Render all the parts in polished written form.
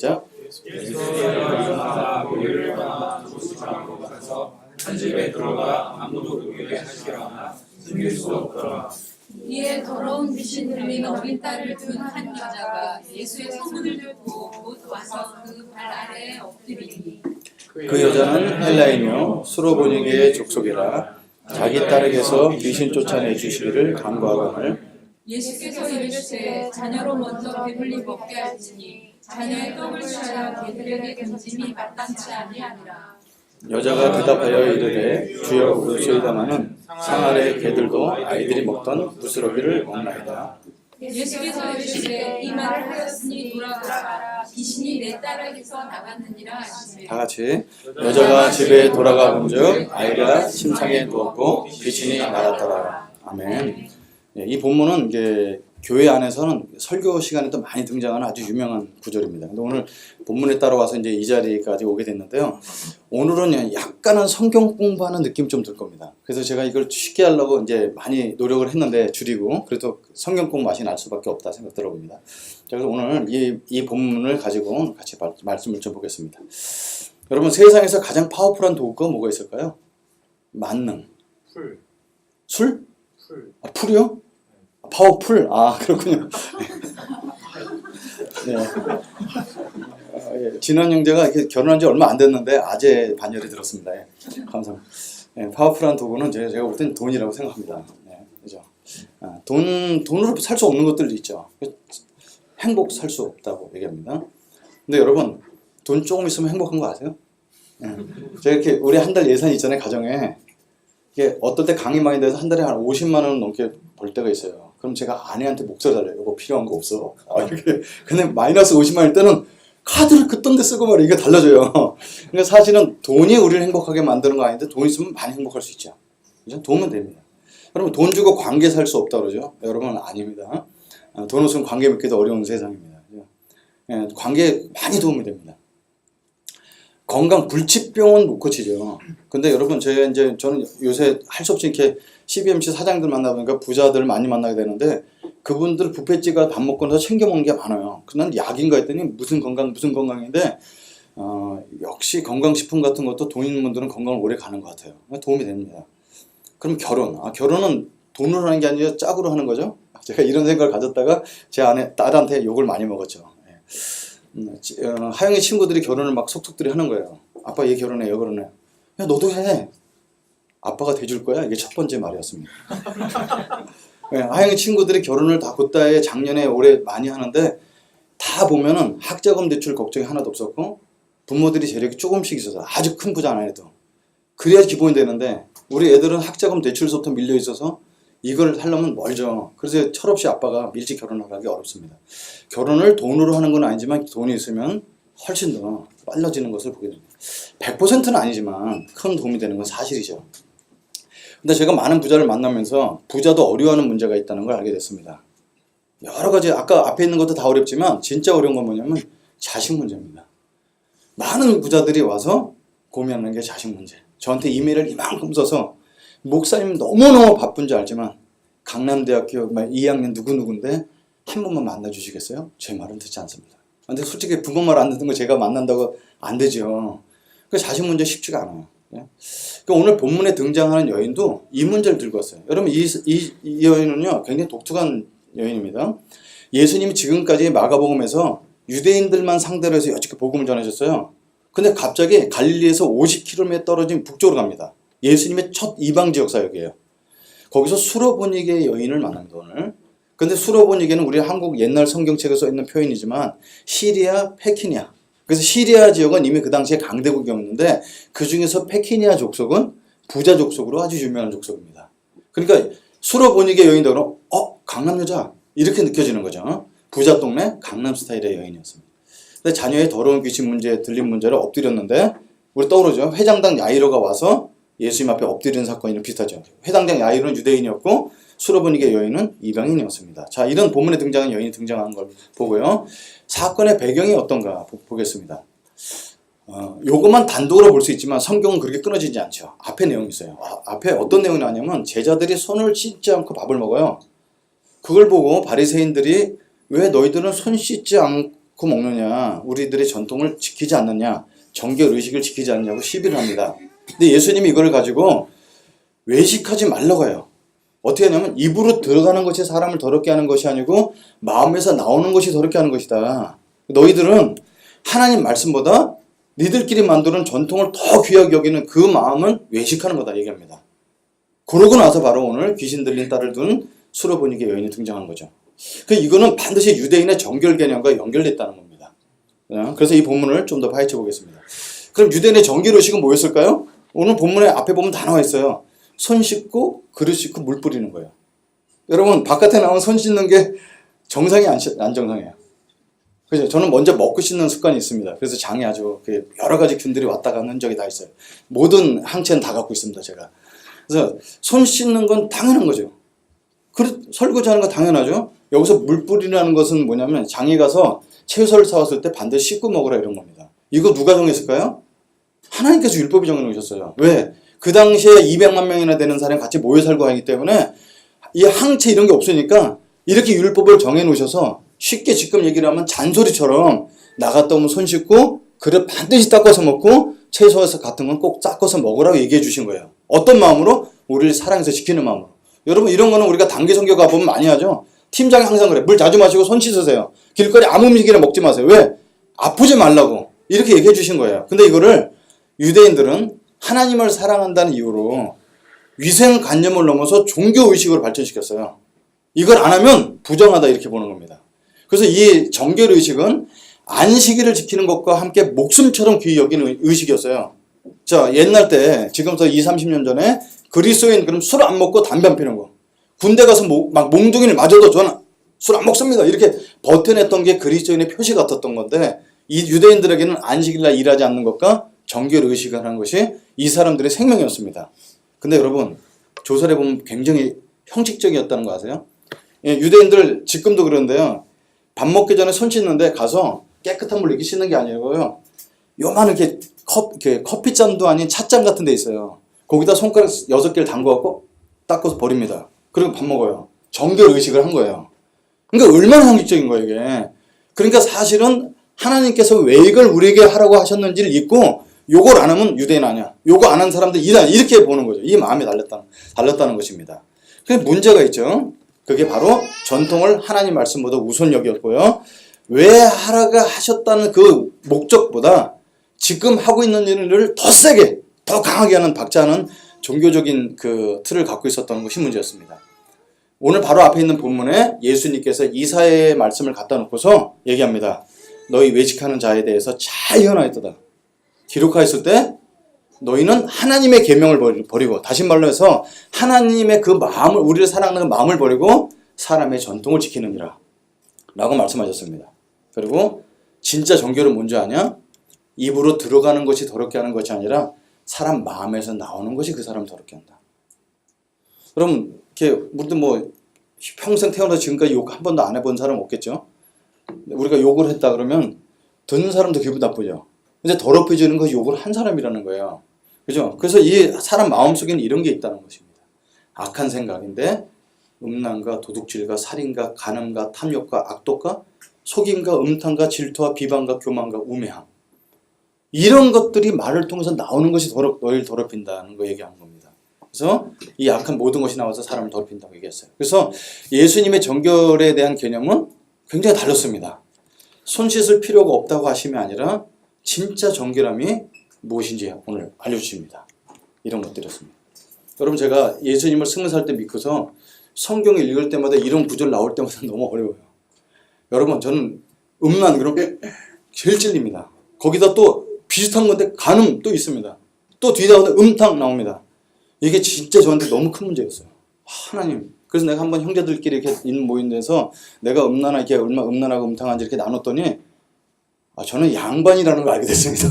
시작. 예수께서 우리를 떠나 조수장으로 가서 한 집에 들어가 아무도 보게 하시거나 숨길 수 없더라. 이에 더러운 귀신 들린 어린 딸을 둔 한 여자가 예수의 소문을 듣고 곧 와서 그 발 아래에 엎드리니 그 여자는 헬라이며 수로보니게의 족속이라 자기 딸에게서 귀신 쫓아내 주시기를 간구하거늘 예수께서 이르시되 자녀로 먼저 배불리 먹게 할지니 자녀의 떡을 취하여 개들에게 던짐이 마땅치 아니하니라. 여자가 대답하여 이르되 주여 그러소이다마는 상 아래 개들도 아이들이 먹던 부스러기를 먹나이다. 예수께서 이르시되 이 말을 하였으니 돌아가라. 귀신이 내 딸에게서 나갔느니라 하시되 다 같이 여자가 집에 돌아가 본즉 아이가 침상에 누웠고 귀신이 나갔더라. 아멘. 이 본문은 이제 교회 안에서는 설교 시간에도 많이 등장하는 아주 유명한 구절입니다. 근데 오늘 본문에 따라와서 이제 이 자리까지 오게 됐는데요. 오늘은 약간은 성경 공부하는 느낌 좀 들 겁니다. 그래서 제가 이걸 쉽게 하려고 이제 많이 노력을 했는데 줄이고 그래도 성경 공부 맛이 날 수밖에 없다 생각 들어봅니다. 자, 그래서 오늘 이 본문을 가지고 같이 말씀을 좀 보겠습니다. 여러분 세상에서 가장 파워풀한 도구가 뭐가 있을까요? 만능. 풀. 술? 풀. 아, 풀이요? 파워풀? 아, 그렇군요. 네. 예. 진원 형제가 결혼한 지 얼마 안 됐는데 아재 반열이 들었습니다. 예. 감사합니다. 예, 파워풀한 도구는 제가 볼 때는 돈이라고 생각합니다. 네, 그죠? 돈으로 살 수 없는 것들도 있죠. 행복 살 수 없다고 얘기합니다. 근데 여러분, 돈 조금 있으면 행복한 거 아세요? 예. 제가 이렇게 우리 한 달 예산이 있잖아요, 가정에. 이게 어떨 때 강의 많이 돼서 한 달에 한 50만 원 넘게 벌 때가 있어요. 그럼 제가 아내한테 목소리 달래요. 이거 필요한 거 없어? 이렇게. 근데 마이너스 50만일 때는 카드를 긋던 데 쓰고 말이야. 이게 달라져요. 그러니까 사실은 돈이 우리를 행복하게 만드는 거 아닌데 돈 있으면 많이 행복할 수 있죠. 그죠? 도움은 됩니다. 여러분 돈 주고 관계 살 수 없다 그러죠? 여러분 아닙니다. 돈 없으면 관계 맺기도 어려운 세상입니다. 예, 관계에 많이 도움이 됩니다. 건강 불치병은 못 고치죠. 근데 여러분 저는 요새 할 수 없이 이렇게 CBMC 사장들 만나보니까 부자들 많이 만나게 되는데 그분들 뷔페집가 밥 먹고 나서 챙겨 먹는 게 많아요. 난 약인가 했더니 무슨 건강인데 역시 건강식품 같은 것도 돈 있는 분들은 건강을 오래 가는 것 같아요. 도움이 됩니다. 그럼 결혼은 돈으로 하는 게 아니라 짝으로 하는 거죠. 제가 이런 생각을 가졌다가 제 딸한테 욕을 많이 먹었죠. 하영이 친구들이 결혼을 막 속속들이 하는 거예요. 아빠 얘 결혼해, 얘 결혼해. 야 너도 해. 아빠가 대줄 거야. 이게 첫 번째 말이었습니다. 하영이 친구들이 결혼을 다 그때에 작년에 올해 많이 하는데 다 보면은 학자금 대출 걱정이 하나도 없었고 부모들이 재력이 조금씩 있어서 아주 큰 부자 안 해도 그래야 기본이 되는데 우리 애들은 학자금 대출서부터 밀려 있어서 이걸 하려면 멀죠. 그래서 철없이 아빠가 일찍 결혼하기 어렵습니다. 결혼을 돈으로 하는 건 아니지만 돈이 있으면 훨씬 더 빨라지는 것을 보게 됩니다. 100%는 아니지만 큰 도움이 되는 건 사실이죠. 근데 제가 많은 부자를 만나면서 부자도 어려워하는 문제가 있다는 걸 알게 됐습니다. 여러 가지 아까 앞에 있는 것도 다 어렵지만 진짜 어려운 건 뭐냐면 자식 문제입니다. 많은 부자들이 와서 고민하는 게 자식 문제. 저한테 이메일을 이만큼 써서 목사님 너무너무 바쁜지 알지만 강남대학교 2학년 누구누구인데 한 번만 만나주시겠어요? 제 말은 듣지 않습니다. 근데 솔직히 부모 말 안 듣는 거 제가 만난다고 안 되죠. 그 자식 문제 쉽지가 않아요. 그러니까 오늘 본문에 등장하는 여인도 이 문제를 들고 왔어요. 여러분 이 여인은요 굉장히 독특한 여인입니다. 예수님이 지금까지 마가복음에서 유대인들만 상대로 해서 여지껏 복음을 전하셨어요. 근데 갑자기 갈릴리에서 50km 떨어진 북쪽으로 갑니다. 예수님의 첫 이방 지역 사역이에요. 거기서 수로보니게의 여인을 만납니다 오늘. 근데 수로보니게는 우리 한국 옛날 성경책에 써 있는 표현이지만 시리아 페키니아. 그래서 시리아 지역은 이미 그 당시에 강대국이었는데 그 중에서 페키니아 족속은 부자 족속으로 아주 유명한 족속입니다. 그러니까 수로보니게 여인도 그럼 강남 여자 이렇게 느껴지는 거죠. 부자 동네 강남 스타일의 여인이었습니다. 근데 자녀의 더러운 귀신 문제 들린 문제를 엎드렸는데 우리 떠오르죠. 회장당 야이로가 와서 예수님 앞에 엎드리는 사건이랑 비슷하죠. 회당장 야이로는 유대인이었고 수로보니게 여인은 이방인이었습니다. 자, 이런 본문에 등장한 여인이 등장한 걸 보고요. 사건의 배경이 어떤가 보겠습니다. 요것만 단독으로 볼 수 있지만 성경은 그렇게 끊어지지 않죠. 앞에 내용이 있어요. 앞에 어떤 내용이 나냐면 제자들이 손을 씻지 않고 밥을 먹어요. 그걸 보고 바리새인들이 왜 너희들은 손 씻지 먹느냐, 우리들의 전통을 지키지 않느냐, 정결의식을 지키지 않느냐고 시비를 합니다. 근데 예수님이 이걸 가지고 외식하지 말라고 해요. 어떻게 하냐면 입으로 들어가는 것이 사람을 더럽게 하는 것이 아니고 마음에서 나오는 것이 더럽게 하는 것이다. 너희들은 하나님 말씀보다 니들끼리 만드는 전통을 더 귀하게 여기는 그 마음은 외식하는 거다 얘기합니다. 그러고 나서 바로 오늘 귀신 들린 딸을 둔 수로보니게 여인이 등장한 거죠. 이거는 반드시 유대인의 정결 개념과 연결됐다는 겁니다. 그래서 이 본문을 좀 더 파헤쳐 보겠습니다. 그럼 유대인의 정결 의식은 뭐였을까요? 오늘 본문에 앞에 보면 다 나와 있어요. 손 씻고 그릇 씻고 물 뿌리는 거예요. 여러분 바깥에 나온 손 씻는 게 정상이 안 정상이에요. 그죠? 저는 먼저 먹고 씻는 습관이 있습니다. 그래서 장에 아주 여러 가지 균들이 왔다 가는 흔적이 다 있어요. 모든 항체는 다 갖고 있습니다, 제가. 그래서 손 씻는 건 당연한 거죠. 그릇 설거지하는 거 당연하죠. 여기서 물 뿌리라는 것은 뭐냐면 장에 가서 채소를 사왔을 때 반드시 씻고 먹으라 이런 겁니다. 이거 누가 정했을까요? 하나님께서 율법이 정해놓으셨어요. 왜? 그 당시에 200만 명이나 되는 사람이 같이 모여 살고 하기 때문에 이 항체 이런 게 없으니까 이렇게 율법을 정해놓으셔서 쉽게 지금 얘기를 하면 잔소리처럼 나갔다 오면 손 씻고 그릇 반드시 닦아서 먹고 채소 같은 건 꼭 닦아서 먹으라고 얘기해 주신 거예요. 어떤 마음으로? 우리를 사랑해서 지키는 마음으로. 여러분 이런 거는 우리가 단기 선교 가보면 많이 하죠. 팀장이 항상 그래. 물 자주 마시고 손 씻으세요. 길거리 아무 음식이나 먹지 마세요. 왜? 아프지 말라고 이렇게 얘기해 주신 거예요. 근데 이거를 유대인들은 하나님을 사랑한다는 이유로 위생관념을 넘어서 종교의식으로 발전시켰어요. 이걸 안 하면 부정하다 이렇게 보는 겁니다. 그래서 이 정결의식은 안식일을 지키는 것과 함께 목숨처럼 귀히 여기는 의식이었어요. 자, 옛날 때 지금부터 20, 30년 전에 그리스도인 그럼 술 안 먹고 담배 안 피는 거. 군대 가서 막 몽둥이를 맞아도 저는 술 안 먹습니다. 이렇게 버텨냈던 게 그리스도인의 표시 같았던 건데 이 유대인들에게는 안식일날 일하지 않는 것과 정결의식을 하는 것이 이 사람들의 생명이었습니다. 근데 여러분 조사를 해보면 굉장히 형식적이었다는 거 아세요? 예, 유대인들 지금도 그런데요. 밥 먹기 전에 손 씻는데 가서 깨끗한 물로 이렇게 씻는 게 아니고요. 요만 이렇게 커피잔도 아닌 찻잔 같은 데 있어요. 거기다 손가락 6개를 담궈갖고 닦아서 버립니다. 그리고 밥 먹어요. 정결의식을 한 거예요. 그러니까 얼마나 형식적인 거예요 이게. 그러니까 사실은 하나님께서 왜 이걸 우리에게 하라고 하셨는지를 잊고 요걸 안 하면 유대인 아니야. 요거 안 한 사람들 이렇게 보는 거죠. 이 마음이 달랐다는 것입니다. 근데 문제가 있죠. 그게 바로 전통을 하나님 말씀보다 우선 여겼고요. 왜 하라고 하셨다는 그 목적보다 지금 하고 있는 일을 더 세게, 더 강하게 하는 박자는 종교적인 그 틀을 갖고 있었던 것이 문제였습니다. 오늘 바로 앞에 있는 본문에 예수님께서 이사야의 말씀을 갖다 놓고서 얘기합니다. 너희 외식하는 자에 대해서 잘 현하였도다. 기록하였을 때 너희는 하나님의 계명을 버리고 다시 말로 해서 하나님의 그 마음을 우리를 사랑하는 마음을 버리고 사람의 전통을 지키느니라 라고 말씀하셨습니다. 그리고 진짜 정결은 뭔지 아냐? 입으로 들어가는 것이 더럽게 하는 것이 아니라 사람 마음에서 나오는 것이 그 사람을 더럽게 한다. 그럼 이렇게 우리도 뭐 평생 태어나서 지금까지 욕 한 번도 안 해본 사람 없겠죠? 우리가 욕을 했다 그러면 듣는 사람도 기분 나쁘죠. 근데 더럽혀지는 것이 욕을 한 사람이라는 거예요. 그죠? 그래서 이 사람 마음속에는 이런 게 있다는 것입니다. 악한 생각인데 음란과 도둑질과 살인과 간음과 탐욕과 악독과 속임과 음탕과 질투와 비방과 교만과 우매함. 이런 것들이 말을 통해서 나오는 것이 너희를 더럽힌다는 거 얘기하는 겁니다. 그래서 이 악한 모든 것이 나와서 사람을 더럽힌다고 얘기했어요. 그래서 예수님의 정결에 대한 개념은 굉장히 달랐습니다. 손 씻을 필요가 없다고 하심이 아니라 진짜 정결함이 무엇인지 오늘 알려주십니다. 이런 것들이었습니다. 여러분 제가 예수님을 20살 때 믿고서 성경을 읽을 때마다 이런 구절 나올 때마다 너무 어려워요. 여러분 저는 음란 그런 게 제일 찔립니다. 거기다 또 비슷한 건데 간음 또 있습니다. 또 뒤에다 음탕 나옵니다. 이게 진짜 저한테 너무 큰 문제였어요. 하나님. 그래서 내가 한번 형제들끼리 이렇게 모인 데서 내가 음란하게 얼마 음란하고 음탕한지 이렇게 나눴더니 저는 양반이라는 걸 알게 됐습니다.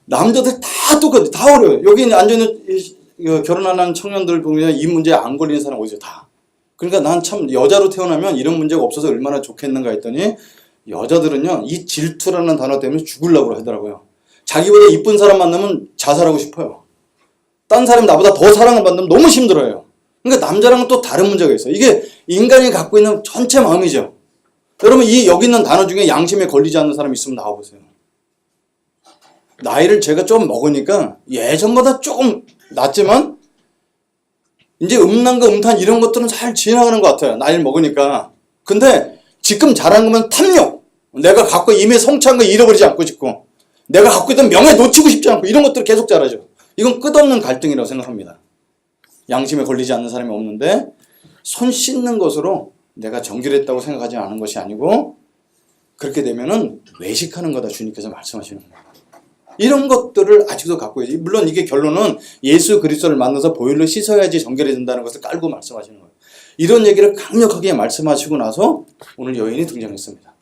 남자들 다 똑같아. 다 어려워요. 여기 앉아있는 결혼하는 청년들 보면 이 문제에 안 걸리는 사람 어디서 다. 그러니까 난 참 여자로 태어나면 이런 문제가 없어서 얼마나 좋겠는가 했더니 여자들은요 이 질투라는 단어 때문에 죽으려고 하더라고요. 자기보다 이쁜 사람 만나면 자살하고 싶어요. 딴 사람이 나보다 더 사랑을 받으면 너무 힘들어요. 그러니까 남자랑은 또 다른 문제가 있어요. 이게 인간이 갖고 있는 전체 마음이죠. 여러분 이 여기 있는 단어 중에 양심에 걸리지 않는 사람 있으면 나와보세요. 나이를 제가 좀 먹으니까 예전보다 조금 낫지만 이제 음란과 음탄 이런 것들은 잘 지나가는 것 같아요. 나이를 먹으니까. 근데 지금 잘하는 거면 탐욕. 내가 갖고 이미 성취한 거 잃어버리지 않고 싶고 내가 갖고 있던 명예 놓치고 싶지 않고 이런 것들을 계속 잘하죠. 이건 끝없는 갈등이라고 생각합니다. 양심에 걸리지 않는 사람이 없는데 손 씻는 것으로 내가 정결했다고 생각하지 않은 것이 아니고 그렇게 되면은 외식하는 거다 주님께서 말씀하시는 거예요. 이런 것들을 아직도 갖고 있어요. 물론 이게 결론은 예수 그리스도를 만나서 보혈로 씻어야지 정결해진다는 것을 깔고 말씀하시는 거예요. 이런 얘기를 강력하게 말씀하시고 나서 오늘 여인이 등장했습니다.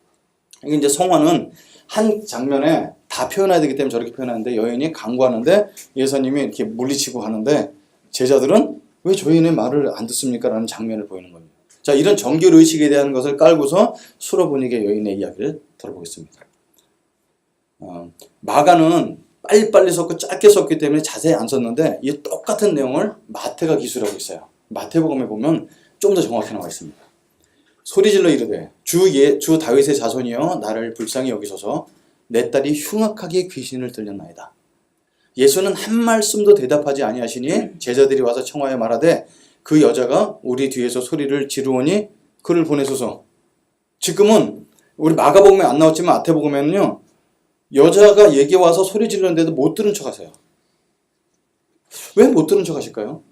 이게 이제 성화는 한 장면에 다 표현해야 되기 때문에 저렇게 표현하는데 여인이 강구하는데 예수님이 이렇게 물리치고 하는데 제자들은 왜 저 여인의 말을 안 듣습니까? 라는 장면을 보이는 겁니다. 자, 이런 정결의식에 대한 것을 깔고서 수로보니게 여인의 이야기를 들어보겠습니다. 마가는 빨리빨리 썼고 짧게 썼기 때문에 자세히 안 썼는데 이 똑같은 내용을 마태가 기술하고 있어요. 마태복음에 보면 좀 더 정확히 나와 있습니다. 소리질러 이르되 주 다윗의 자손이여 나를 불쌍히 여기소서 내 딸이 흉악하게 귀신을 들렸나이다. 예수는 한 말씀도 대답하지 아니하시니 제자들이 와서 청하여 말하되 그 여자가 우리 뒤에서 소리를 지르오니 그를 보내소서. 지금은 우리 마가복음에 안 나왔지만 마태복음에는요 여자가 얘기 와서 소리 지르는데도 못 들은 척 하세요. 왜 못 들은 척 하실까요?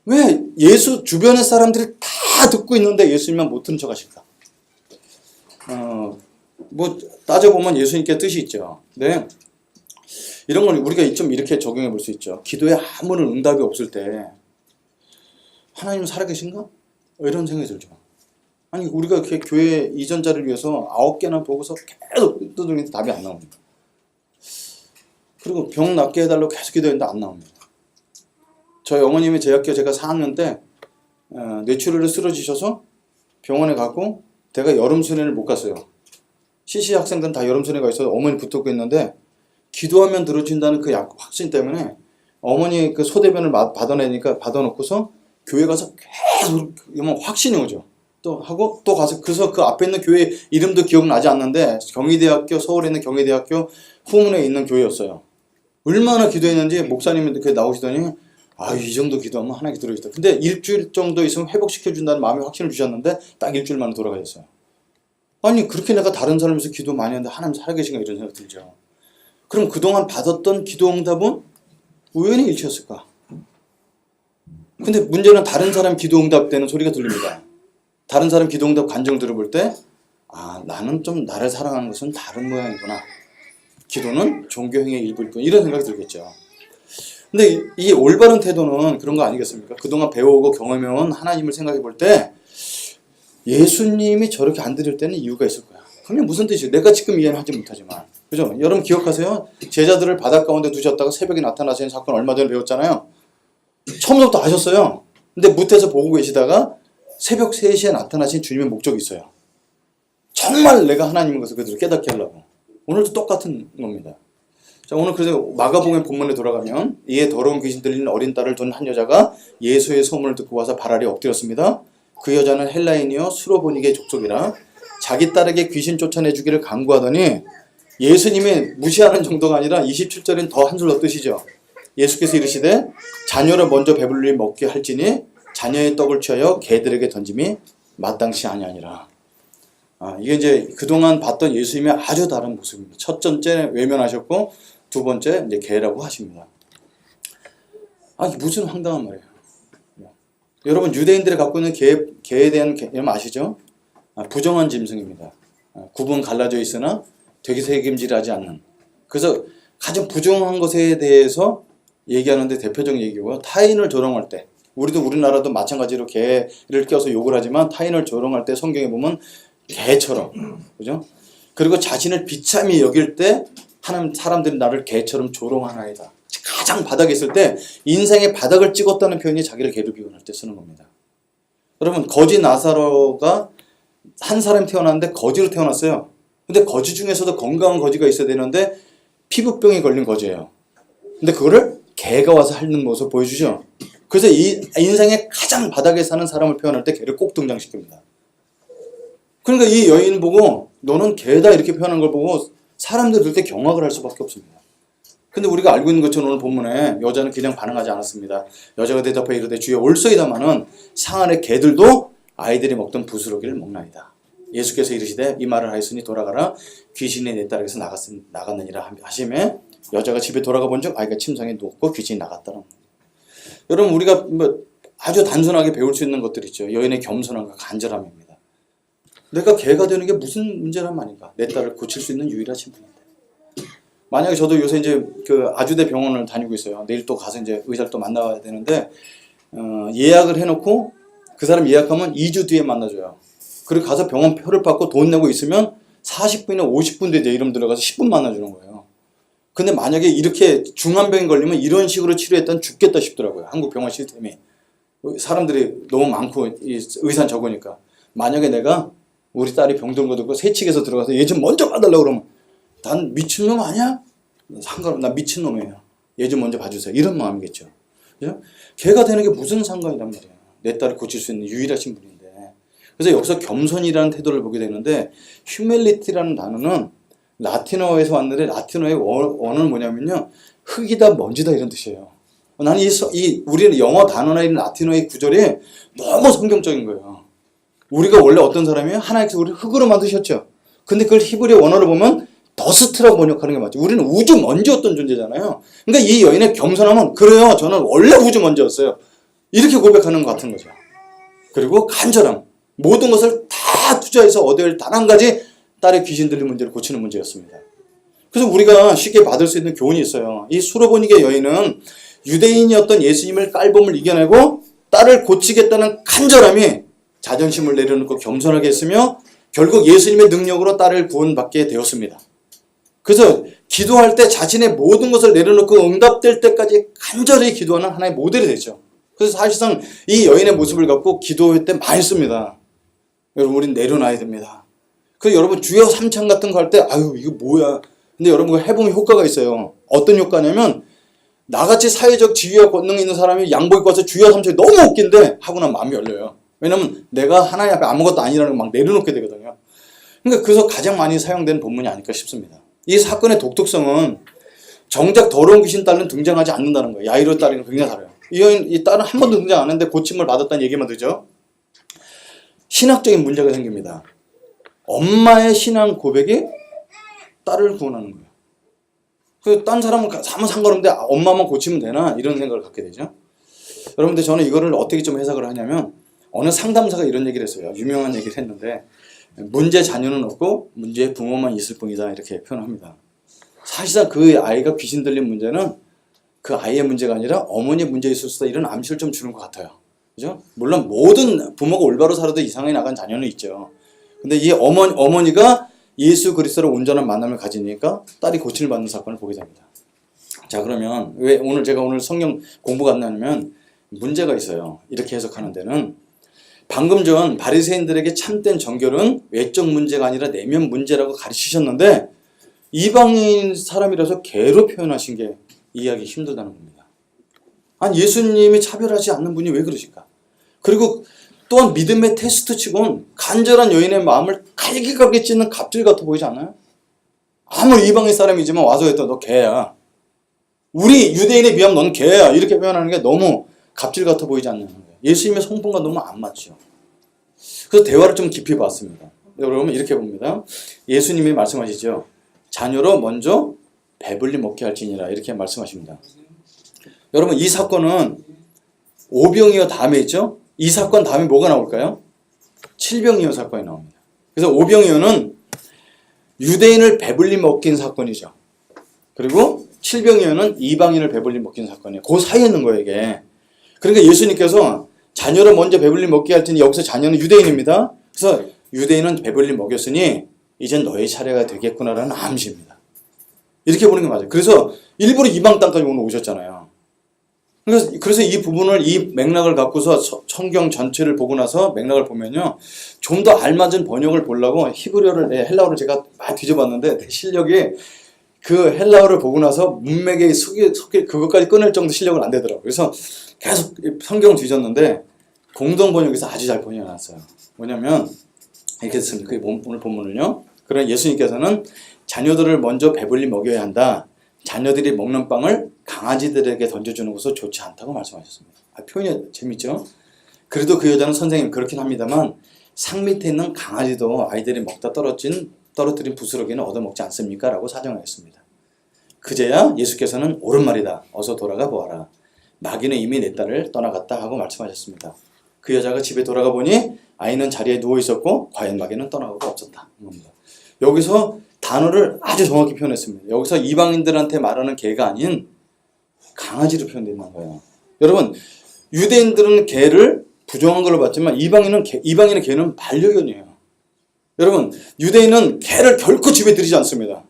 왜 예수 주변의 사람들이 다 듣고 있는데 예수님만 못 들은 척 하실까? 뭐 따져보면 예수님께 뜻이 있죠. 네. 이런 걸 우리가 좀 이렇게 적용해 볼 수 있죠. 기도에 아무런 응답이 없을 때 하나님 살아계신가? 이런 생각이 들죠. 아니 우리가 이렇게 교회 이전자를 위해서 9개나 보고서 계속 두드리는데 답이 안 나옵니다. 그리고 병 낫게 해달라고 계속 기도했는데 안 나옵니다. 저희 어머님이 제 학교 제가 4학년 때 뇌출혈로 쓰러지셔서 병원에 가고 제가 여름 수련을 못 갔어요. CC 학생들은 다 여름 수련가 있어서 어머니 붙잡고 있는데 기도하면 들어준다는 그 확신 때문에 어머니 그 소대변을 받아내니까 받아놓고서 교회 가서 계속 확신이 오죠. 또 하고 또 가서 그래서 그 앞에 있는 교회 이름도 기억나지 않는데 경희대학교 서울에 있는 경희대학교 후문에 있는 교회였어요. 얼마나 기도했는지 목사님이 이렇게 나오시더니 이 정도 기도하면 하나님께 들어주겠다. 근데 일주일 정도 있으면 회복시켜준다는 마음의 확신을 주셨는데 딱 일주일 만에 돌아가셨어요. 아니 그렇게 내가 다른 사람 위해서 기도 많이 했는데 하나님 살아계신가 이런 생각 들죠. 그럼 그동안 받았던 기도 응답은 우연히 일치였을까? 근데 문제는 다른 사람 기도 응답 때는 소리가 들립니다. 다른 사람 기도 응답 간증을 들어볼 때 나는 좀 나를 사랑하는 것은 다른 모양이구나. 기도는 종교행위의 일부일 뿐 이런 생각이 들겠죠. 근데 이 올바른 태도는 그런 거 아니겠습니까? 그동안 배워오고 경험해온 하나님을 생각해 볼 때 예수님이 저렇게 안 드릴 때는 이유가 있을 거야. 그게 무슨 뜻이에요? 내가 지금 이해는 하지 못하지만. 그죠? 여러분 기억하세요? 제자들을 바닷 가운데 두셨다가 새벽에 나타나시는 사건 얼마 전에 배웠잖아요. 처음부터 아셨어요. 근데 무태에서 보고 계시다가 새벽 3시에 나타나신 주님의 목적이 있어요. 정말 내가 하나님인 것을 그들을 깨닫게 하려고. 오늘도 똑같은 겁니다. 자, 오늘 그래서 마가복음 본문에 돌아가면 이에 더러운 귀신 들리는 어린 딸을 둔 한 여자가 예수의 소문을 듣고 와서 발 아래 엎드렸습니다. 그 여자는 헬라인이요 수로보니게 족속이라 자기 딸에게 귀신 쫓아내주기를 간구하더니 예수님이 무시하는 정도가 아니라 27절엔 더 한 줄 더 뜨시죠. 예수께서 이르시되 자녀를 먼저 배불리 먹게 할지니 자녀의 떡을 취하여 개들에게 던짐이 마땅치 아니하니라. 이게 이제 그동안 봤던 예수님의 아주 다른 모습입니다. 첫 번째 외면하셨고 두 번째 이제 개라고 하십니다. 이게 무슨 황당한 말이에요. 여러분 유대인들이 갖고 있는 개에 대한 개념 아시죠? 부정한 짐승입니다. 굽은 갈라져 있으나 되게 책임질하지 않는. 그래서 가장 부정한 것에 대해서 얘기하는데 대표적인 얘기고요. 타인을 조롱할 때 우리나라도 마찬가지로 개를 껴서 욕을 하지만 타인을 조롱할 때 성경에 보면 개처럼 그죠? 그리고 자신을 비참히 여길 때 하나님 사람들이 나를 개처럼 조롱하나이다. 가장 바닥에 있을 때 인생의 바닥을 찍었다는 표현이 자기를 개로 비유할 때 쓰는 겁니다. 여러분 거지 나사로가 한 사람이 태어났는데 거지로 태어났어요. 근데 거지 중에서도 건강한 거지가 있어야 되는데 피부병이 걸린 거지예요. 근데 그거를 개가 와서 하는 모습을 보여주죠. 그래서 이 인생의 가장 바닥에 사는 사람을 표현할 때 개를 꼭 등장시킵니다. 그러니까 이 여인 보고 너는 개다 이렇게 표현한 걸 보고 사람들 들을 때 경악을 할 수밖에 없습니다. 근데 우리가 알고 있는 것처럼 오늘 본문에 여자는 그냥 반응하지 않았습니다. 여자가 대답하여 이르되 주여 올소이다마는 상 안의 개들도 아이들이 먹던 부스러기를 먹나이다. 예수께서 이르시되 이 말을 하였으니 돌아가라 귀신이 내 딸에게서 나갔느니라 하시매 여자가 집에 돌아가 본즉 아이가 침상에 누웠고 귀신이 나갔더라. 여러분 우리가 뭐 아주 단순하게 배울 수 있는 것들 있죠. 여인의 겸손함과 간절함입니다. 내가 개가 되는 게 무슨 문제란 말인가? 내 딸을 고칠 수 있는 유일하신 분인데. 만약에 저도 요새 이제 그 아주대 병원을 다니고 있어요. 내일 또 가서 이제 의사를 또 만나야 되는데 예약을 해놓고 그 사람 예약하면 2주 뒤에 만나줘요. 그리고 가서 병원 표를 받고 돈 내고 있으면 40분이나 50분 뒤에 내 이름 들어가서 10분 만나주는 거예요. 근데 만약에 이렇게 중한 병이 걸리면 이런 식으로 치료했던 죽겠다 싶더라고요. 한국 병원 시스템이. 사람들이 너무 많고 의사는 적으니까. 만약에 내가 우리 딸이 병든 거 듣고 새치기에서 들어가서 얘 좀 먼저 봐달라고 그러면 난 미친놈 아니야? 상관없어. 난 미친놈이에요. 얘 좀 먼저 봐주세요. 이런 마음이겠죠. 그죠? 걔가 되는 게 무슨 상관이란 말이에요. 내 딸을 고칠 수 있는 유일하신 분인데. 그래서 여기서 겸손이라는 태도를 보게 되는데 humility라는 단어는 라틴어에서 왔는데 라틴어의 원어는 뭐냐면요. 흙이다 먼지다 이런 뜻이에요. 나는 우리는 영어 단어나 이런 라틴어의 구절이 너무 성경적인 거예요. 우리가 원래 어떤 사람이에요? 하나님께서 우리를 흙으로 만드셨죠. 근데 그걸 히브리어 원어로 보면 더스트라고 번역하는 게 맞죠. 우리는 우주 먼지였던 존재잖아요. 그러니까 이 여인의 겸손함은 그래요. 저는 원래 우주 먼지였어요. 이렇게 고백하는 것 같은 거죠. 그리고 간절함. 모든 것을 다 투자해서 얻어야 단 한 가지 딸의 귀신 들린 문제를 고치는 문제였습니다. 그래서 우리가 쉽게 받을 수 있는 교훈이 있어요. 이 수로보니게 여인은 유대인이었던 예수님을 깔봄을 이겨내고 딸을 고치겠다는 간절함이 자존심을 내려놓고 겸손하게 했으며 결국 예수님의 능력으로 딸을 구원받게 되었습니다. 그래서 기도할 때 자신의 모든 것을 내려놓고 응답될 때까지 간절히 기도하는 하나의 모델이 되죠. 그래서 사실상 이 여인의 모습을 갖고 기도할 때 많이 씁니다. 여러분 우린 내려놔야 됩니다. 그래서 여러분 주여 삼창 같은 거 할 때 아유 이거 뭐야. 근데 여러분 그거 해보면 효과가 있어요. 어떤 효과냐면 나같이 사회적 지위와 권능이 있는 사람이 양복 입고 와서 주여 삼창이 너무 웃긴데 하고 나면 마음이 열려요. 왜냐면 내가 하나님 앞에 아무것도 아니라는 걸 막 내려놓게 되거든요. 그러니까 그래서 가장 많이 사용된 본문이 아닐까 싶습니다. 이 사건의 독특성은 정작 더러운 귀신 딸은 등장하지 않는다는 거예요. 야이로 딸이랑 굉장히 다르요. 이 딸은 한 번도 등장 안 했는데 고침을 받았다는 얘기만 듣죠. 신학적인 문제가 생깁니다. 엄마의 신앙 고백이 딸을 구원하는 거예요. 그 딴 사람은 아무 상관없는데 엄마만 고치면 되나? 이런 생각을 갖게 되죠. 여러분들 저는 이거를 어떻게 좀 해석을 하냐면 어느 상담사가 이런 얘기를 했어요. 유명한 얘기를 했는데 문제 자녀는 없고 문제의 부모만 있을 뿐이다 이렇게 표현합니다. 사실상 그 아이가 귀신 들린 문제는 그 아이의 문제가 아니라 어머니의 문제 있을 수도 이런 암시를 좀 주는 것 같아요. 그죠? 물론 모든 부모가 올바로 살아도 이상하게 나간 자녀는 있죠. 근데 이 어머니가 예수 그리스도로 온전한 만남을 가지니까 딸이 고침을 받는 사건을 보게 됩니다. 자 그러면 왜 제가 오늘 성경 공부가 안 나냐면 문제가 있어요. 이렇게 해석하는 데는 방금 전 바리새인들에게 참된 정결은 외적 문제가 아니라 내면 문제라고 가르치셨는데 이방인 사람이라서 개로 표현하신 게 이해하기 힘들다는 겁니다. 아니 예수님이 차별하지 않는 분이 왜 그러실까? 그리고 또한 믿음의 테스트 치곤 간절한 여인의 마음을 갈기갈기 찢는 갑질 같아 보이지 않아요? 아무리 이방인 사람이지만 와서 했다 너 개야. 우리 유대인에 비하면 넌 개야. 이렇게 표현하는 게 너무 갑질 같아 보이지 않는 거예요. 예수님의 성품과 너무 안 맞죠. 그래서 대화를 좀 깊이 봤습니다. 여러분 이렇게 봅니다. 예수님이 말씀하시죠. 자녀로 먼저 배불리 먹게 할지니라 이렇게 말씀하십니다. 여러분 이 사건은 오병이어 다음에 있죠. 이 사건 다음에 뭐가 나올까요? 칠병이어 사건이 나옵니다. 그래서 오병이어는 유대인을 배불리 먹긴 사건이죠. 그리고 칠병이어는 이방인을 배불리 먹긴 사건이에요. 그 사이에 있는 거예요 이게. 그러니까 예수님께서 자녀를 먼저 배불리 먹게 할 테니 여기서 자녀는 유대인입니다. 그래서 유대인은 배불리 먹였으니 이젠 너의 차례가 되겠구나라는 암시입니다. 이렇게 보는 게 맞아요. 그래서 일부러 이방 땅까지 오늘 오셨잖아요. 그래서 이 부분을 이 맥락을 갖고서 성경 전체를 보고 나서 맥락을 보면요. 좀 더 알맞은 번역을 보려고 헬라어를 제가 많이 뒤져봤는데 내 실력이 그 헬라어를 보고 나서 문맥의 그것까지 끊을 정도 실력은 안 되더라고요. 그래서 계속 성경을 뒤졌는데 공동 번역에서 아주 잘 번역해놨어요. 뭐냐면 이렇게 됐습니다. 그게 오늘 본문을요. 그러나 예수님께서는 자녀들을 먼저 배불리 먹여야 한다. 자녀들이 먹는 빵을 강아지들에게 던져주는 것은 좋지 않다고 말씀하셨습니다. 표현이 재밌죠? 그래도 그 여자는 선생님 그렇긴 합니다만 상 밑에 있는 강아지도 아이들이 먹다 떨어뜨린 부스러기는 얻어먹지 않습니까? 라고 사정하였습니다. 그제야 예수께서는 옳은 말이다. 어서 돌아가 보아라. 마귀는 이미 내 딸을 떠나갔다 하고 말씀하셨습니다. 그 여자가 집에 돌아가 보니 아이는 자리에 누워 있었고 과연 마귀는 떠나가고 없었다. 여기서 단어를 아주 정확히 표현했습니다. 여기서 이방인들한테 말하는 개가 아닌 강아지로 표현되어 있는 거예요. 여러분, 유대인들은 개를 부정한 걸로 봤지만 이방인의 개는 반려견이에요. 여러분, 유대인은 개를 결코 집에 들이지 않습니다.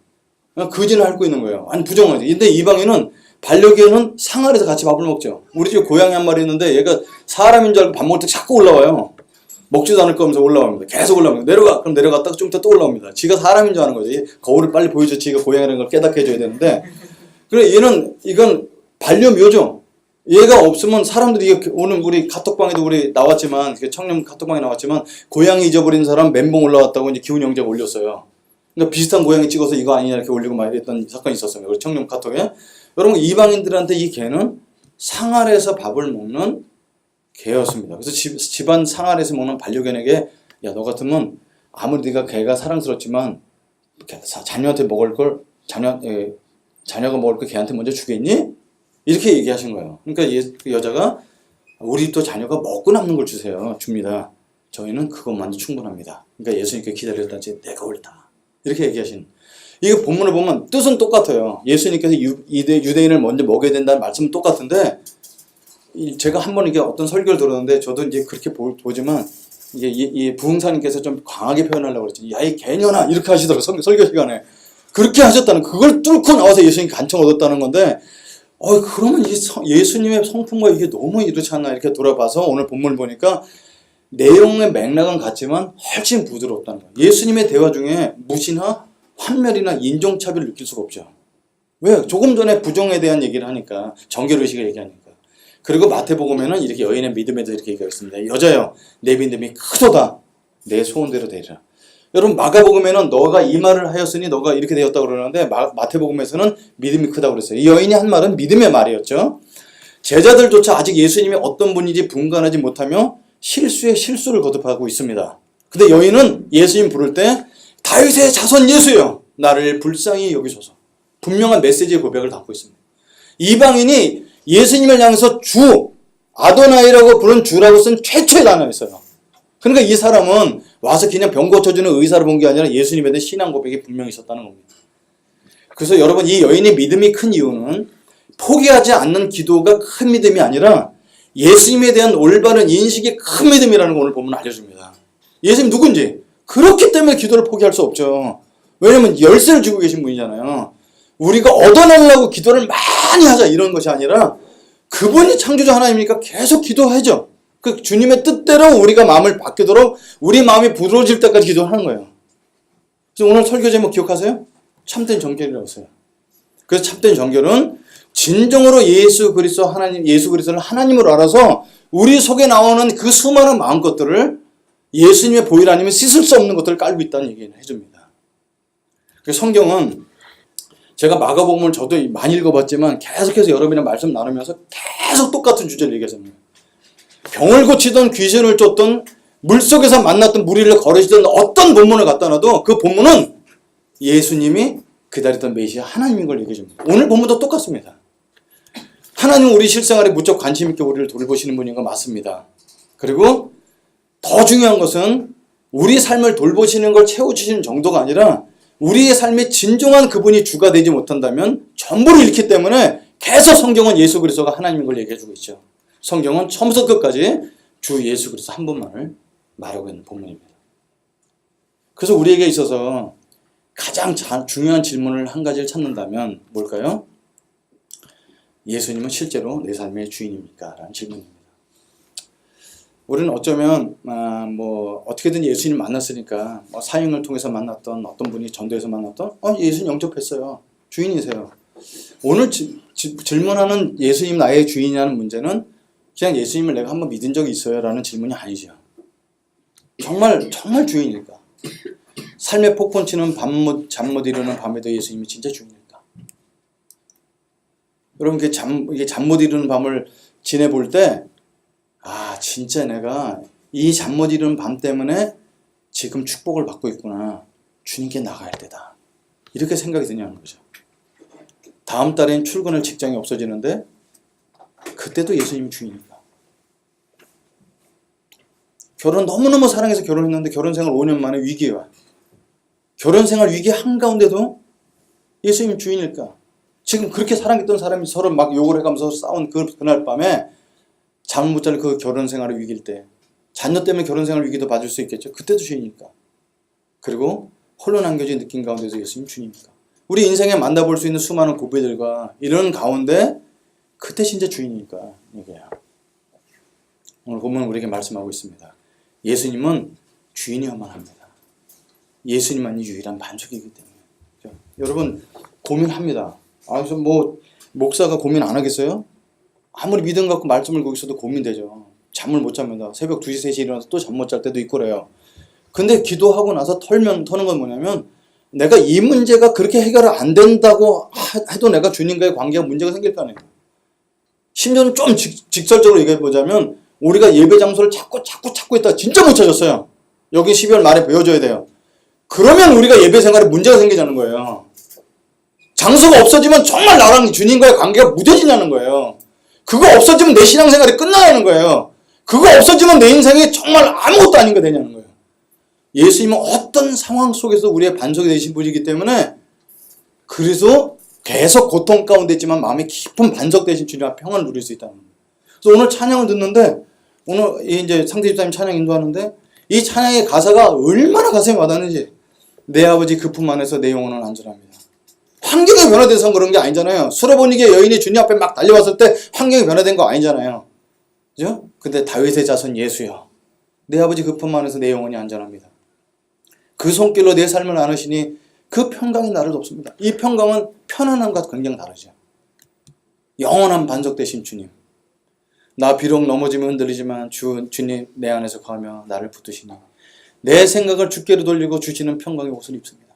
그냥 거지는 앓고 있는 거예요. 아니, 부정하죠. 근데 이방인은 반려견은 상아리에서 같이 밥을 먹죠. 우리 집에 고양이 한 마리 있는데 얘가 사람인 줄 알고 밥 먹을 때 자꾸 올라와요. 먹지도 않을 거면서 올라옵니다. 계속 올라옵니다. 내려가. 그럼 내려갔다가 좀 이따 또 올라옵니다. 지가 사람인 줄 아는 거죠. 거울을 빨리 보여줘. 지가 고양이라는 걸 깨닫게 해줘야 되는데. 그래, 이건 반려묘죠. 얘가 없으면 사람들이, 오늘 우리 카톡방에도 우리 나왔지만, 청년 카톡방에 나왔지만, 고양이 잊어버린 사람 멘붕 올라왔다고 이제 기훈 형제가 올렸어요. 그러니까 비슷한 고양이 찍어서 이거 아니냐 이렇게 올리고 막 이랬던 사건이 있었어요. 우리 청년 카톡에. 여러분, 이방인들한테 이 개는 상아리에서 밥을 먹는 개였습니다. 그래서 집안 상아리에서 먹는 반려견에게, 야, 너 같으면 아무리 네가 개가 사랑스럽지만 자녀한테 먹을 걸, 자녀가 먹을 걸 걔한테 먼저 주겠니? 이렇게 얘기하신 거예요. 그러니까 그 여자가 우리 또 자녀가 먹고 남는 걸 주세요. 줍니다. 저희는 그것만도 충분합니다. 그러니까 예수님께 기다렸다지 내가 옳다. 이렇게 얘기하신. 이게 본문을 보면 뜻은 똑같아요. 예수님께서 유대인을 먼저 먹여야 된다는 말씀은 똑같은데, 제가 한 번 이게 어떤 설교를 들었는데 저도 이제 그렇게 보지만 이게 이 부흥사님께서 좀 강하게 표현하려고 그랬죠. 야, 이 개년아 이렇게 하시더라고요. 설교 시간에. 그렇게 하셨다는, 그걸 뚫고 나와서 예수님 간청 얻었다는 건데, 그러면 예수님의 성품과 이게 너무 이렇지 않나 이렇게 돌아봐서 오늘 본문을 보니까 내용의 맥락은 같지만 훨씬 부드럽다는 거예요. 예수님의 대화 중에 무시나 환멸이나 인종차별을 느낄 수가 없죠. 왜? 조금 전에 부정에 대한 얘기를 하니까, 정결의식을 얘기하니까. 그리고 마태복음에는 이렇게 여인의 믿음에 대해서 이렇게 얘기하겠습니다. 여자여, 내 믿음이 크도다. 내 소원대로 되리라. 여러분, 마가복음에는 너가 이 말을 하였으니 너가 이렇게 되었다고 그러는데, 마태복음에서는 믿음이 크다고 그랬어요. 이 여인이 한 말은 믿음의 말이었죠. 제자들조차 아직 예수님이 어떤 분인지 분간하지 못하며 실수에 실수를 거듭하고 있습니다. 근데 여인은 예수님 부를 때 다윗의 자손 예수여, 나를 불쌍히 여기소서. 분명한 메시지의 고백을 담고 있습니다. 이방인이 예수님을 향해서 주, 아도나이라고 부른 주라고 쓴 최초의 단어였어요. 그러니까 이 사람은 와서 그냥 병 고쳐주는 의사를 본 게 아니라 예수님에 대한 신앙 고백이 분명히 있었다는 겁니다. 그래서 여러분, 이 여인의 믿음이 큰 이유는 포기하지 않는 기도가 큰 믿음이 아니라 예수님에 대한 올바른 인식이 큰 믿음이라는 걸 오늘 보면 알려줍니다. 예수님 누군지. 그렇기 때문에 기도를 포기할 수 없죠. 왜냐면 열쇠를 쥐고 계신 분이잖아요. 우리가 얻어내려고 기도를 많이 하자 이런 것이 아니라 그분이 창조주 하나님이니까 계속 기도하죠. 그 주님의 뜻대로 우리가 마음을 바뀌도록 우리 마음이 부드러워질 때까지 기도하는 거예요. 그래서 오늘 설교 제목 기억하세요? 참된 정결이라고 써요. 그래서 참된 정결은 진정으로 예수 그리스도를 하나님으로 알아서 우리 속에 나오는 그 수많은 마음 것들을 예수님의 보혈 아니면 씻을 수 없는 것들을 깔고 있다는 얘기를 해줍니다. 그래서 성경은 제가 마가복음을 저도 많이 읽어봤지만 계속해서 여러분이랑 말씀 나누면서 계속 똑같은 주제를 얘기하잖아요. 병을 고치던 귀신을 쫓던 물속에서 만났던 무리를 거르시던 어떤 본문을 갖다 놔도 그 본문은 예수님이 기다렸던 메시아 하나님인 걸 얘기해줍니다. 오늘 본문도 똑같습니다. 하나님은 우리 실생활에 무척 관심 있게 우리를 돌보시는 분인 거 맞습니다. 그리고 더 중요한 것은 우리 삶을 돌보시는 걸 채워주시는 정도가 아니라 우리의 삶에 진정한 그분이 주가 되지 못한다면 전부를 잃기 때문에 계속 성경은 예수 그리스도가 하나님인 걸 얘기해주고 있죠. 성경은 처음부터 끝까지 주 예수 그리스도 한 분만을 말하고 있는 본문입니다. 그래서 우리에게 있어서 가장 중요한 질문을 한 가지를 찾는다면 뭘까요? 예수님은 실제로 내 삶의 주인입니까? 라는 질문입니다. 우리는 어쩌면 어떻게든 예수님 만났으니까 사형을 통해서 만났던 어떤 분이 전도해서 만났던 예수님 영접했어요. 주인이세요. 오늘 질문하는 예수님 나의 주인이라는 문제는 그냥 예수님을 내가 한번 믿은 적이 있어요 라는 질문이 아니죠. 정말 주인일까? 삶의 폭풍치는 잠 못 이루는 밤에도 예수님이 진짜 주인일까? 여러분, 이게 잠 못 이루는 밤을 지내볼 때, 진짜 내가 이 잠 못 이루는 밤 때문에 지금 축복을 받고 있구나. 주님께 나가야 되다. 이렇게 생각이 드냐는 거죠. 다음 달엔 출근할 직장이 없어지는데 그때도 예수님이 주인일까? 결혼 너무너무 사랑해서 결혼했는데 결혼 생활 5년 만에 위기에 와. 결혼 생활 위기 한가운데도 예수님이 주인일까? 지금 그렇게 사랑했던 사람이 서로 막 욕을 해가면서 싸운 그날 밤에 잠을 못 자는 그 결혼 생활의 위기일 때, 자녀 때문에 결혼 생활 위기도 받을 수 있겠죠. 그때도 주인일까? 그리고 홀로 남겨진 느낌 가운데서 예수님 주인일까? 우리 인생에 만나볼 수 있는 수많은 고배들과 이런 가운데 그때 진짜 주인일까? 이게요. 오늘 본문은 우리에게 말씀하고 있습니다. 예수님은 주인이어야만 합니다. 예수님만이 유일한 반석이기 때문에. 여러분, 고민합니다. 그래서 목사가 고민 안 하겠어요? 아무리 믿음 갖고 말씀을 보고 있어도 고민되죠. 잠을 못 잡니다. 새벽 2시, 3시에 일어나서 또 잠 못 잘 때도 있고 그래요. 근데 기도하고 나서 터는 건 뭐냐면, 내가 이 문제가 그렇게 해결 안 된다고 해도 내가 주님과의 관계가 문제가 생길 거 아니에요. 심지어는 좀 직설적으로 얘기해보자면, 우리가 예배 장소를 찾고 있다가 진짜 못 찾았어요. 여기 12월 말에 보여줘야 돼요. 그러면 우리가 예배 생활에 문제가 생기자는 거예요. 장소가 없어지면 정말 나랑 주님과의 관계가 무뎌지냐는 거예요. 그거 없어지면 내 신앙생활이 끝나는 거예요. 그거 없어지면 내 인생이 정말 아무것도 아닌 거 되냐는 거예요. 예수님은 어떤 상황 속에서 우리의 반석이 되신 분이기 때문에, 그래서 계속 고통 가운데 있지만 마음에 깊은 반석 되신 주님 앞에 평안을 누릴 수 있다는 거예요. 그래서 오늘 찬양을 듣는데, 오늘 이제 상태 집사님 찬양 인도하는데, 이 찬양의 가사가 얼마나 가슴에 와닿는지, 내 아버지 그 품 안에서 내 영혼은 안전합니다. 환경이 변화돼서 그런 게 아니잖아요. 수레보니게 여인이 주님 앞에 막 달려왔을 때 환경이 변화된 거 아니잖아요. 그죠? 근데 다윗의 자손 예수여, 내 아버지 그 품 안에서 내 영혼이 안전합니다. 그 손길로 내 삶을 나누시니 그 평강이 나를 돕습니다. 이 평강은 편안함과 굉장히 다르죠. 영원한 반석 되신 주님, 나 비록 넘어지면 흔들리지만 주님 내 안에서 거하며 나를 붙드시니 내 생각을 주께로 돌리고 주시는 평강의 옷을 입습니다.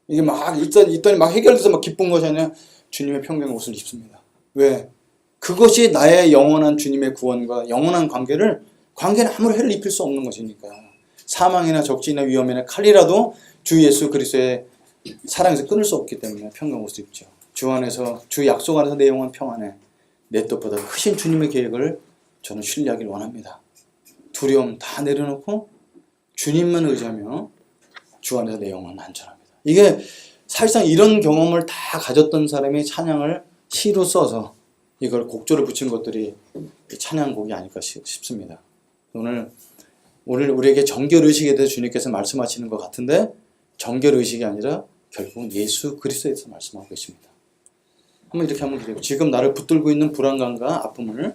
이게 막 있더니 막 해결돼서 막 기쁜 것이 아니라 주님의 평강의 옷을 입습니다. 왜? 그것이 나의 영원한 주님의 구원과 영원한 관계는 아무리 해를 입힐 수 없는 것이니까. 사망이나 적진이나 위험이나 칼이라도 주 예수 그리스도의 사랑에서 끊을 수 없기 때문에 평강 옷을 입죠. 주 안에서, 주 약속 안에서 내 영혼 평안해. 내 뜻보다 크신 주님의 계획을 저는 신뢰하길 원합니다. 두려움 다 내려놓고 주님만 의지하며 주 안에서 내 영혼은 안전합니다. 이게 사실상 이런 경험을 다 가졌던 사람이 찬양을 시로 써서 이걸 곡조를 붙인 것들이 찬양곡이 아닐까 싶습니다. 오늘 우리에게 정결의식에 대해서 주님께서 말씀하시는 것 같은데, 정결의식이 아니라 결국은 예수 그리스도에 대해서 말씀하고 계십니다. 한번 이렇게 한번 기도해요. 지금 나를 붙들고 있는 불안감과 아픔을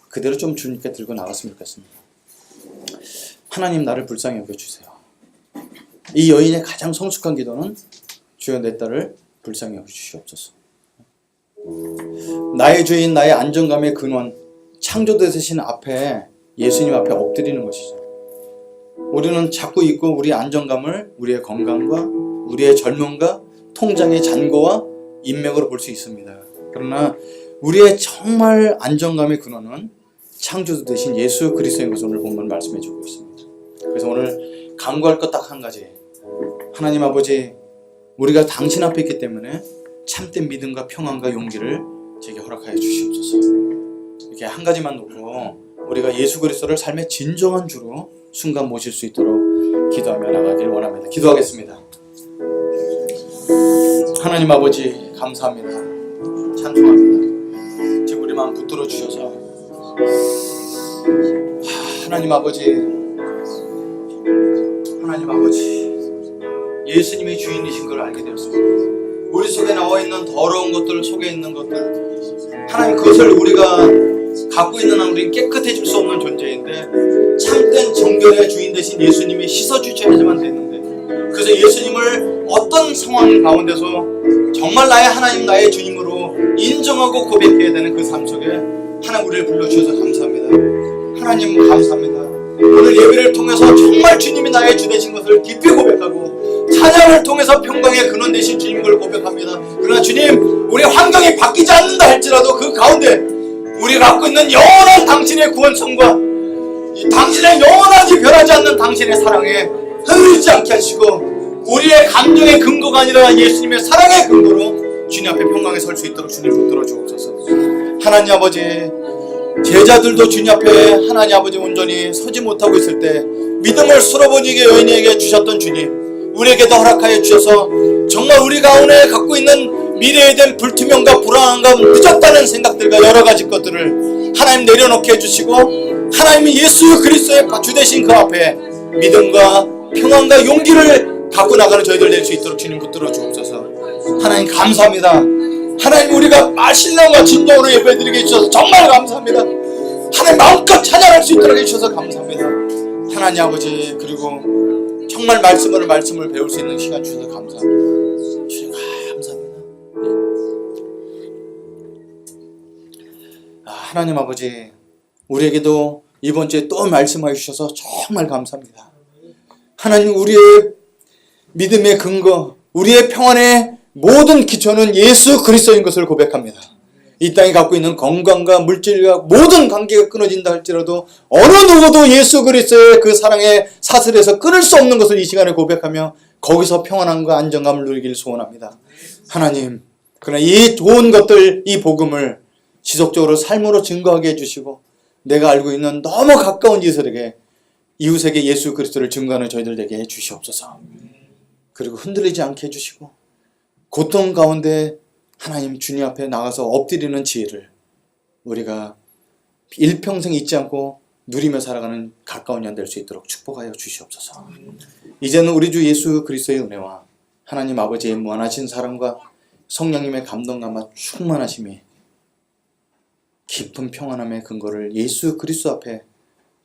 그대로 좀 주님께 들고 나갔으면 좋겠습니다. 하나님, 나를 불쌍히 여겨주세요. 이 여인의 가장 성숙한 기도는, 주여 내 딸을 불쌍히 여겨주시옵소서. 나의 주인, 나의 안정감의 근원, 창조되신 앞에, 예수님 앞에 엎드리는 것이죠. 우리는 자꾸 잊고 우리의 안정감을 우리의 건강과 우리의 젊음과 통장의 잔고와 인맥으로 볼 수 있습니다. 그러나 우리의 정말 안정감의 근원은 창조주 되신 예수 그리스도인 것을 오늘 본문 말씀해 주고 있습니다. 그래서 오늘 간구할 것 딱 한 가지. 하나님 아버지, 우리가 당신 앞에 있기 때문에 참된 믿음과 평안과 용기를 제게 허락하여 주시옵소서. 이렇게 한 가지만 놓고 우리가 예수 그리스도를 삶의 진정한 주로 순간 모실 수 있도록 기도하며 나가길 원합니다. 기도하겠습니다. 하나님 아버지, 감사합니다. 찬송합니다. 지금 우리 마음 붙들어 주셔서, 하나님 아버지, 예수님이 주인이신 걸 알게 되었습니다. 우리 속에 나와 있는 더러운 것들, 속에 있는 것들, 하나님, 그것을 우리가 갖고 있는 한 우리는 깨끗해질 수 없는 존재인데, 참된 정결의 주인 되신 예수님이 씻어주셔야지만 되는데, 그래서 예수님을 어떤 상황 가운데서 정말 나의 하나님, 나의 주님으로 인정하고 고백해야 되는 그 삶 속에 하나님 우리를 불러주셔서 감사합니다. 하나님 감사합니다. 오늘 예배를 통해서 정말 주님이 나의 주 되신 것을 깊이 고백하고 찬양을 통해서 평강의 근원 되신 주님을 고백합니다. 그러나 주님, 우리 환경이 바뀌지 않는다 할지라도 그 가운데 우리가 갖고 있는 영원한 당신의 구원성과 이 당신의 영원하지 변하지 않는 당신의 사랑에 흔들리지 않게 하시고 우리의 감정의 근거가 아니라 예수님의 사랑의 근거로 주님 앞에 평강에 설 수 있도록 주님 붙들어 주옵소서. 하나님 아버지, 제자들도 주님 앞에 하나님 아버지 온전히 서지 못하고 있을 때 믿음을 쓸어버리게 여인에게 주셨던 주님, 우리에게도 허락하여 주셔서 정말 우리 가운데 갖고 있는 미래에 대한 불투명과 불안함과 늦었다는 생각들과 여러 가지 것들을 하나님 내려놓게 해주시고 하나님이 예수 그리스도의 주 되신 그 앞에 믿음과 평안과 용기를 갖고 나가는 저희들 될 수 있도록 주님 붙들어 주옵소서. 하나님 감사합니다. 하나님, 우리가 신령과 진정으로 예배드리게 해주셔서 정말 감사합니다. 하나님 마음껏 찬양할 수 있도록 해주셔서 감사합니다. 하나님 아버지, 그리고 정말 말씀을 배울 수 있는 시간 주셔서 감사합니다. 주님 감사합니다. 하나님 아버지, 우리에게도 이번 주에 또 말씀해 주셔서 정말 감사합니다. 하나님, 우리의 믿음의 근거, 우리의 평안의 모든 기초는 예수 그리스도인 것을 고백합니다. 이 땅이 갖고 있는 건강과 물질과 모든 관계가 끊어진다 할지라도 어느 누구도 예수 그리스도의 그 사랑의 사슬에서 끊을 수 없는 것을 이 시간에 고백하며 거기서 평안함과 안정감을 누리길 소원합니다. 하나님, 그러나 이 좋은 것들, 이 복음을 지속적으로 삶으로 증거하게 해주시고 내가 알고 있는 너무 가까운 이웃에게 예수 그리스도를 증거하는 저희들 되게 해주시옵소서. 그리고 흔들리지 않게 해주시고 고통 가운데 하나님 주님 앞에 나가서 엎드리는 지혜를 우리가 일평생 잊지 않고 누리며 살아가는 가까운 년 될 수 있도록 축복하여 주시옵소서. 이제는 우리 주 예수 그리스도의 은혜와 하나님 아버지의 무한하신 사랑과 성령님의 감동감과 충만하심이 깊은 평안함의 근거를 예수 그리스도 앞에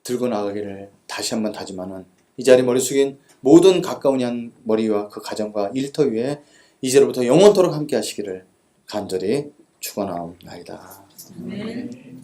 들고 나가기를 다시 한번 다짐하는 이 자리 머리 숙인 모든 가까운 양 머리와 그 가정과 일터 위에 이제로부터 영원토록 함께 하시기를 간절히 축원하옵나이다. 아멘.